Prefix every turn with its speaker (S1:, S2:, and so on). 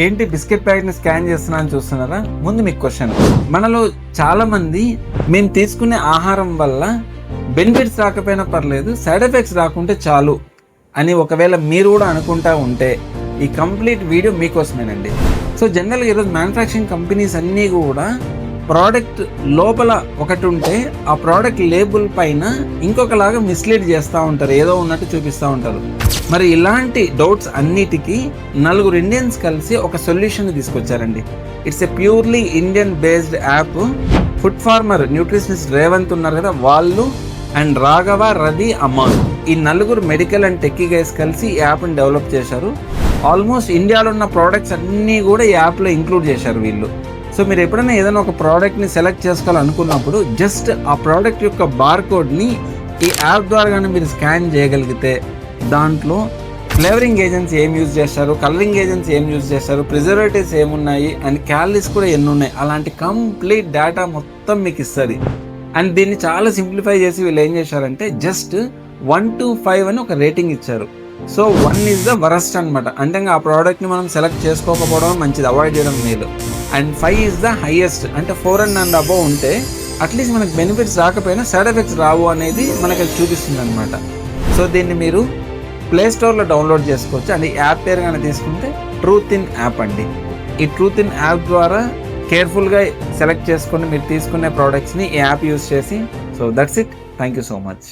S1: ఏంటి biscuit ప్యాకెట్ని scan చేస్తున్నా అని చూస్తున్నారా? ముందు మీకు క్వశ్చన్, మనలో చాలామంది మేము తీసుకునే ఆహారం వల్ల బెనిఫిట్స్ రాకపోయినా పర్లేదు, సైడ్ ఎఫెక్ట్స్ రాకుంటే చాలు అని ఒకవేళ మీరు కూడా అనుకుంటా ఉంటే ఈ కంప్లీట్ వీడియో మీకోసమేనండి. సో జనరల్గా ఈరోజు మ్యానుఫ్యాక్చరింగ్ కంపెనీస్ అన్నీ కూడా ప్రోడక్ట్ లోపల ఒకటి ఉంటే ఆ ప్రోడక్ట్ లేబుల్ పైన ఇంకొకలాగా మిస్లీడ్ చేస్తూ ఉంటారు, ఏదో ఉన్నట్టు చూపిస్తూ ఉంటారు. మరి ఇలాంటి డౌట్స్ అన్నిటికీ 4 ఇండియన్స్ కలిసి ఒక సొల్యూషన్ తీసుకొచ్చారండి. It's a purely Indian based app. Food farmer nutritionist Revanth ఉన్నారు కదా, వాళ్ళు అండ్ రాఘవ, రవి, అమాన్, ఈ 4 మెడికల్ అండ్ టెక్కీ గైస్ కలిసి ఈ యాప్ని డెవలప్ చేశారు. ఆల్మోస్ట్ ఇండియాలో ఉన్న ప్రోడక్ట్స్ అన్నీ కూడా ఈ యాప్లో ఇంక్లూడ్ చేశారు వీళ్ళు. సో మీరు ఎప్పుడైనా ఏదైనా ఒక ప్రోడక్ట్ని సెలెక్ట్ చేసుకోవాలనుకున్నప్పుడు జస్ట్ ఆ ప్రోడక్ట్ యొక్క బార్కోడ్ని ఈ యాప్ ద్వారా కానీ మీరు స్కాన్ చేయగలిగితే దాంట్లో ఫ్లేవరింగ్ ఏజెంట్స్ ఏం యూజ్ చేస్తారు, కలరింగ్ ఏజెంట్స్ ఏం యూజ్ చేస్తారు, ప్రిజర్వేటివ్స్ ఏమున్నాయి అండ్ క్యాలరీస్ కూడా ఎన్ని ఉన్నాయి, అలాంటి కంప్లీట్ డేటా మొత్తం మీకు ఇస్తుంది. అండ్ దీన్ని చాలా సింప్లిఫై చేసి వీళ్ళు ఏం చేశారంటే జస్ట్ 1 to 5 అని ఒక రేటింగ్ ఇచ్చారు. సో 1 ఈజ్ ద వరస్ట్ అనమాట, అంటే ఆ ప్రోడక్ట్ని మనం సెలెక్ట్ చేసుకోకపోవడం మంచిది, అవాయిడ్ చేయడం మేలు. అండ్ 5 ఈజ్ ద హైయెస్ట్, అంటే 4 and above ఉంటే అట్లీస్ట్ మనకు బెనిఫిట్స్ రాకపోయినా సైడ్ ఎఫెక్ట్స్ రావు అనేది మనకి అది చూపిస్తుంది అనమాట. సో దీన్ని మీరు ప్లే స్టోర్లో డౌన్లోడ్ చేసుకోవచ్చు. అండ్ ఈ యాప్ పేరు కానీ తీసుకుంటే ట్రూత్ ఇన్ యాప్ అండి. ఈ ట్రూత్ ఇన్ యాప్ ద్వారా కేర్ఫుల్గా సెలెక్ట్ చేసుకొని మీరు తీసుకునే ప్రోడక్ట్స్ని ఈ యాప్ యూజ్ చేసి. So that's it. Thank you so much.